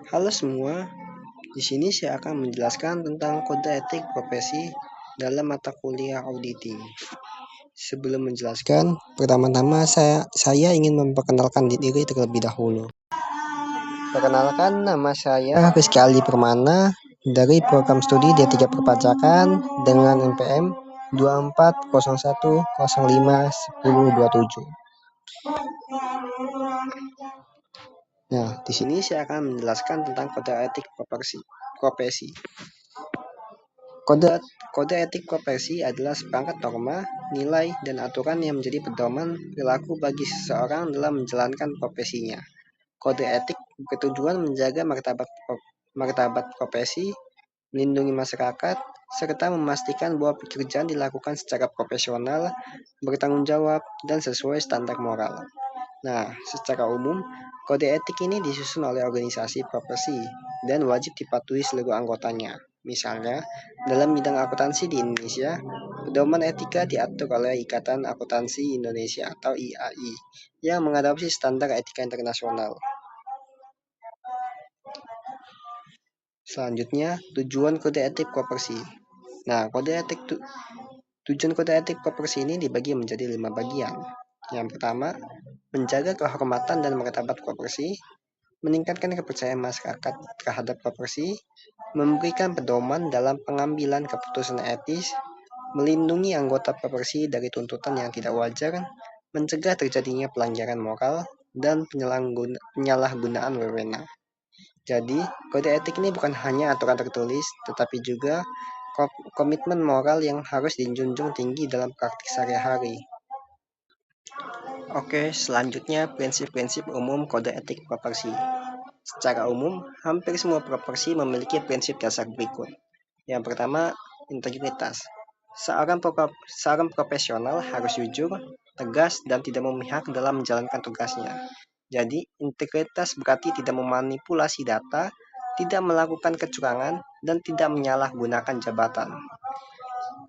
Halo semua, di sini saya akan menjelaskan tentang kode etik profesi dalam mata kuliah auditing. Sebelum menjelaskan, pertama-tama saya ingin memperkenalkan diri terlebih dahulu. Perkenalkan, nama saya Rizky Ali Permana dari program studi D3 Perpajakan dengan NPM 2401051027. Nah, di sini saya akan menjelaskan tentang kode etik profesi. Kode etik profesi adalah seperangkat norma, nilai, dan aturan yang menjadi pedoman perilaku bagi seseorang dalam menjalankan profesinya. Kode etik bertujuan menjaga martabat profesi, melindungi masyarakat, serta memastikan bahwa pekerjaan dilakukan secara profesional, bertanggung jawab, dan sesuai standar moral. Nah, secara umum, kode etik ini disusun oleh organisasi profesi dan wajib dipatuhi seluruh anggotanya. Misalnya, dalam bidang akuntansi di Indonesia, pedoman etika diatur oleh Ikatan Akuntansi Indonesia atau IAI yang mengadopsi standar etika internasional. Selanjutnya, tujuan kode etik profesi. Nah, tujuan kode etik profesi ini dibagi menjadi 5 bagian. Yang pertama, menjaga kehormatan dan martabat profesi, meningkatkan kepercayaan masyarakat terhadap profesi, memberikan pedoman dalam pengambilan keputusan etis, melindungi anggota profesi dari tuntutan yang tidak wajar, mencegah terjadinya pelanggaran moral, dan penyalahgunaan wewenang. Jadi, kode etik ini bukan hanya aturan tertulis, tetapi juga komitmen moral yang harus dijunjung tinggi dalam praktik sehari-hari. Oke, selanjutnya prinsip-prinsip umum kode etik profesi. Secara umum, hampir semua profesi memiliki prinsip dasar berikut. Yang pertama, integritas. Seorang profesional harus jujur, tegas, dan tidak memihak dalam menjalankan tugasnya. Jadi, integritas berarti tidak memanipulasi data, tidak melakukan kecurangan, dan tidak menyalahgunakan jabatan.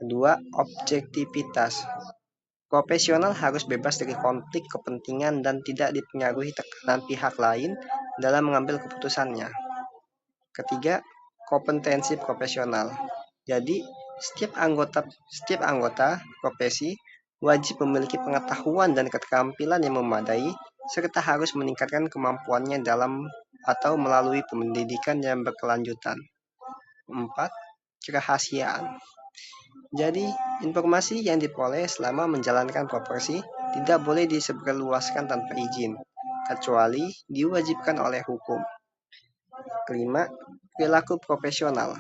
Kedua, objektivitas. Profesional harus bebas dari konflik kepentingan dan tidak dipengaruhi tekanan pihak lain dalam mengambil keputusannya. Ketiga, kompetensi profesional. Jadi, setiap anggota profesi wajib memiliki pengetahuan dan keterampilan yang memadai, serta harus meningkatkan kemampuannya dalam atau melalui pendidikan yang berkelanjutan. 4. Kerahasiaan. Jadi, informasi yang diperoleh selama menjalankan profesi tidak boleh disebarluaskan tanpa izin, kecuali diwajibkan oleh hukum. Kelima, perilaku profesional.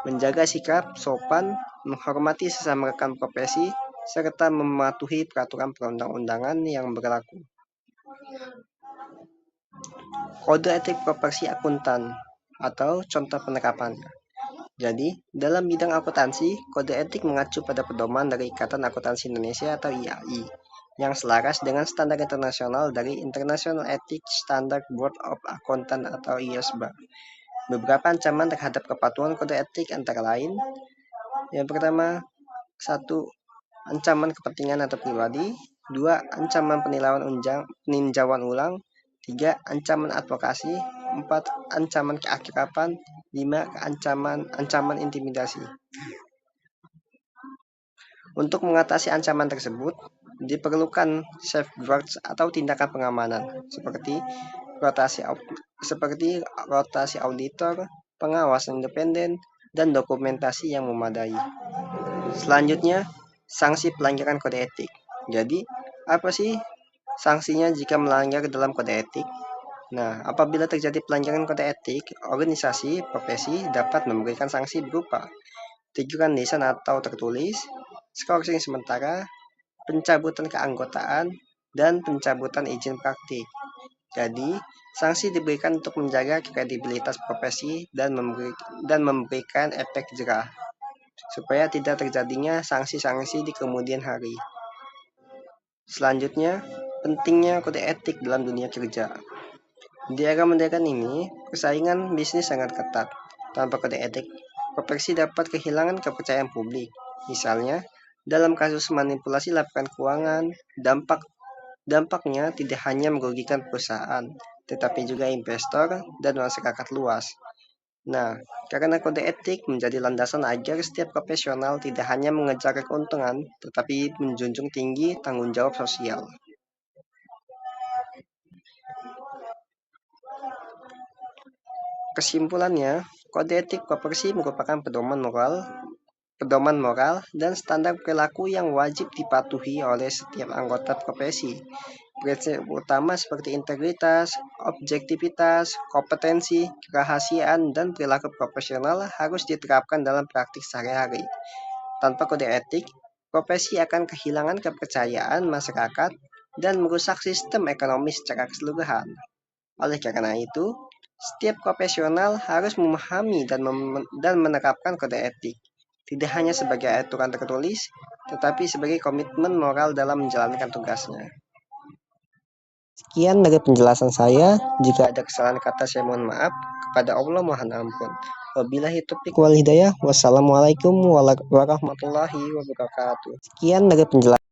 Menjaga sikap, sopan, menghormati sesama rekan profesi, serta mematuhi peraturan perundang-undangan yang berlaku. Kode etik profesi akuntan atau contoh penerapannya. Jadi, dalam bidang akuntansi, kode etik mengacu pada pedoman dari Ikatan Akuntansi Indonesia atau IAI yang selaras dengan standar internasional dari International Ethics Standard Board of Accountants atau IASB. Beberapa ancaman terhadap kepatuhan kode etik antara lain, yang pertama, 1. Ancaman kepentingan atau pribadi, 2. Ancaman peninjauan ulang, 3. Ancaman advokasi, 4. Ancaman keakraban, 5. Ancaman intimidasi. Untuk mengatasi ancaman tersebut, diperlukan safeguards atau tindakan pengamanan seperti rotasi auditor, pengawasan independen, dan dokumentasi yang memadai. Selanjutnya, sanksi pelanggaran kode etik. Jadi, apa sih sanksinya jika melanggar dalam kode etik? Nah, apabila terjadi pelanggaran kode etik, organisasi profesi dapat memberikan sanksi berupa teguran lisan atau tertulis, skorsing sementara, pencabutan keanggotaan, dan pencabutan izin praktik. Jadi, sanksi diberikan untuk menjaga kredibilitas profesi dan memberikan efek jerah, supaya tidak terjadinya sanksi-sanksi di kemudian hari. Selanjutnya, pentingnya kode etik dalam dunia kerja. Di era modern ini, persaingan bisnis sangat ketat. Tanpa kode etik, profesi dapat kehilangan kepercayaan publik. Misalnya, dalam kasus manipulasi laporan keuangan, dampaknya tidak hanya merugikan perusahaan, tetapi juga investor dan masyarakat luas. Nah, karena kode etik menjadi landasan agar setiap profesional tidak hanya mengejar keuntungan, tetapi menjunjung tinggi tanggung jawab sosial. Kesimpulannya, kode etik profesi merupakan pedoman moral dan standar perilaku yang wajib dipatuhi oleh setiap anggota profesi. Prinsip utama seperti integritas, objektivitas, kompetensi, kerahasiaan, dan perilaku profesional harus diterapkan dalam praktik sehari-hari. Tanpa kode etik, profesi akan kehilangan kepercayaan masyarakat dan merusak sistem ekonomi secara keseluruhan. Oleh karena itu, setiap profesional harus memahami dan menerapkan kode etik, tidak hanya sebagai aturan tertulis, tetapi sebagai komitmen moral dalam menjalankan tugasnya. Sekian dari penjelasan saya. Jika ada kesalahan kata, saya mohon maaf. Kepada Allah mohon ampun. Wabillahi taufiq wal hidayah. Wassalamualaikum warahmatullahi wabarakatuh. Sekian dari penjelasan